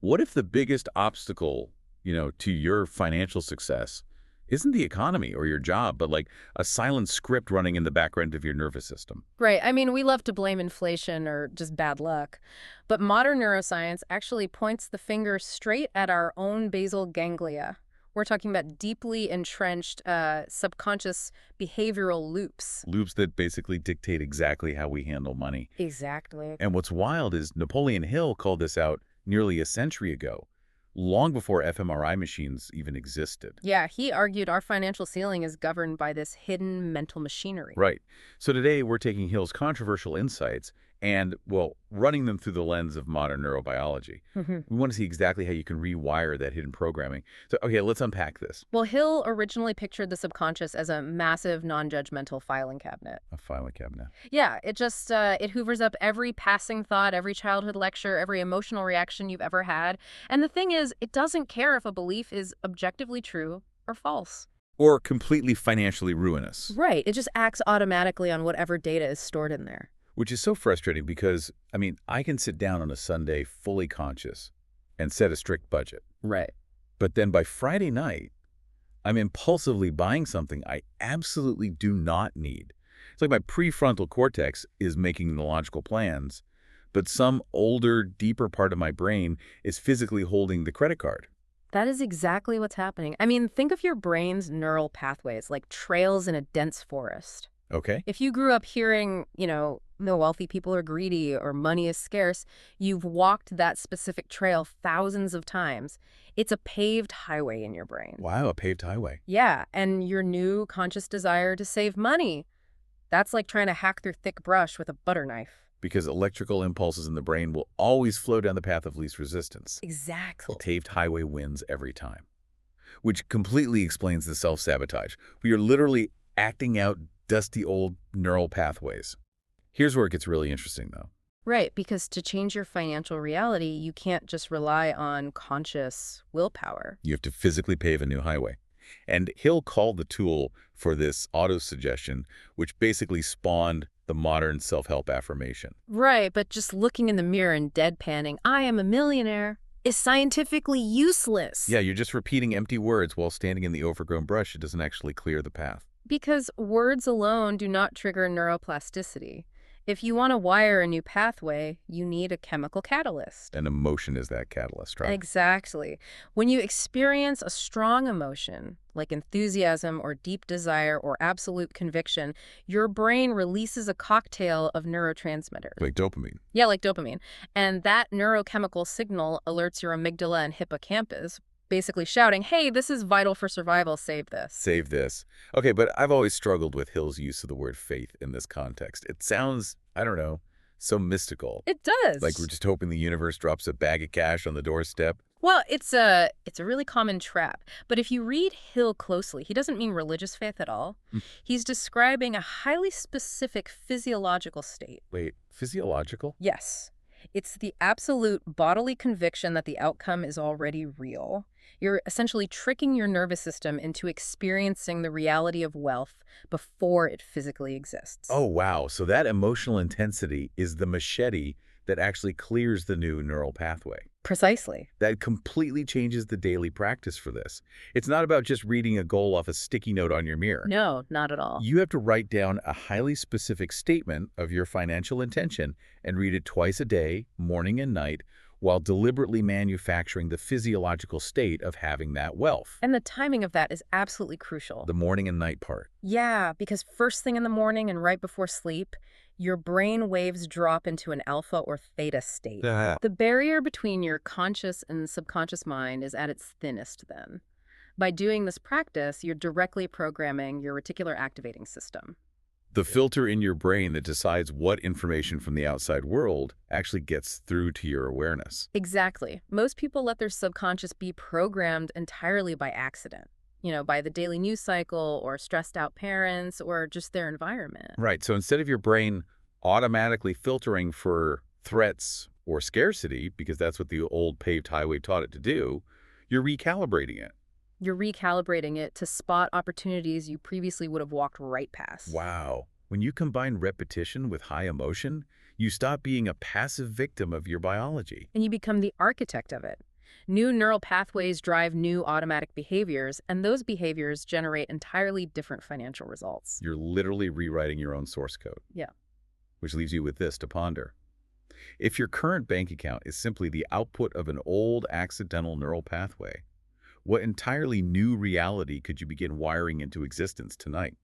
What if the biggest obstacle, to your financial success isn't the economy or your job, but like a silent script running in the background of your nervous system? Right. I mean, we love to blame inflation or just bad luck. But modern neuroscience actually points the finger straight at our own basal ganglia. We're talking about deeply entrenched subconscious behavioral loops. Loops that basically dictate exactly how we handle money. Exactly. And what's wild is Napoleon Hill called this out nearly a century ago, long before fMRI machines even existed. Yeah, he argued our financial ceiling is governed by this hidden mental machinery. Right. So today we're taking Hill's controversial insights and, well, running them through the lens of modern neurobiology. We want to see exactly how you can rewire that hidden programming. So, okay, let's unpack this. Well, Hill originally pictured the subconscious as a massive, non-judgmental filing cabinet. A filing cabinet. Yeah, it just, it hoovers up every passing thought, every childhood lecture, every emotional reaction you've ever had. And the thing is, it doesn't care if a belief is objectively true or false. Or completely financially ruinous. Right, it just acts automatically on whatever data is stored in there. Which is so frustrating because, I can sit down on a Sunday fully conscious and set a strict budget. Right. But then by Friday night, I'm impulsively buying something I absolutely do not need. It's like my prefrontal cortex is making the logical plans, but some older, deeper part of my brain is physically holding the credit card. That is exactly what's happening. I mean, think of your brain's neural pathways like trails in a dense forest. Okay? If you grew up hearing, the wealthy people are greedy or money is scarce, you've walked that specific trail thousands of times. It's a paved highway in your brain. Wow, a paved highway. Yeah, and your new conscious desire to save money, that's like trying to hack through thick brush with a butter knife. Because electrical impulses in the brain will always flow down the path of least resistance. Exactly. The paved highway wins every time. Which completely explains the self-sabotage. We are literally acting out dusty old neural pathways. Here's where it gets really interesting, though. Right, because to change your financial reality, you can't just rely on conscious willpower. You have to physically pave a new highway. And Hill called the tool for this auto-suggestion, which basically spawned the modern self-help affirmation. Right, but just looking in the mirror and deadpanning, I am a millionaire, is scientifically useless. Yeah, you're just repeating empty words while standing in the overgrown brush. It doesn't actually clear the path. Because words alone do not trigger neuroplasticity. If you want to wire a new pathway, you need a chemical catalyst. And emotion is that catalyst, right? Exactly. When you experience a strong emotion, like enthusiasm or deep desire or absolute conviction, your brain releases a cocktail of neurotransmitters. Like dopamine. Yeah, like dopamine. And that neurochemical signal alerts your amygdala and hippocampus, basically shouting, hey, this is vital for survival, save this. Save this. Okay, but I've always struggled with Hill's use of the word faith in this context. It sounds, I don't know, so mystical. It does. Like we're just hoping the universe drops a bag of cash on the doorstep. Well, it's a really common trap. But if you read Hill closely, he doesn't mean religious faith at all. He's describing a highly specific physiological state. Wait, physiological? Yes. It's the absolute bodily conviction that the outcome is already real. You're essentially tricking your nervous system into experiencing the reality of wealth before it physically exists. Oh, wow. So that emotional intensity is the machete that actually clears the new neural pathway. Precisely. That completely changes the daily practice for this. It's not about just reading a goal off a sticky note on your mirror. No, not at all. You have to write down a highly specific statement of your financial intention and read it twice a day, morning and night, while deliberately manufacturing the physiological state of having that wealth. And the timing of that is absolutely crucial. The morning and night part. Yeah, because first thing in the morning and right before sleep, your brain waves drop into an alpha or theta state. The barrier between your conscious and subconscious mind is at its thinnest then. By doing this practice, you're directly programming your reticular activating system. The filter in your brain that decides what information from the outside world actually gets through to your awareness. Exactly. Most people let their subconscious be programmed entirely by accident. By the daily news cycle or stressed out parents or just their environment. Right. So instead of your brain automatically filtering for threats or scarcity, because that's what the old paved highway taught it to do, you're recalibrating it. You're recalibrating it to spot opportunities you previously would have walked right past. Wow. When you combine repetition with high emotion, you stop being a passive victim of your biology. And you become the architect of it. New neural pathways drive new automatic behaviors, and those behaviors generate entirely different financial results. You're literally rewriting your own source code. Yeah. Which leaves you with this to ponder. If your current bank account is simply the output of an old accidental neural pathway, what entirely new reality could you begin wiring into existence tonight?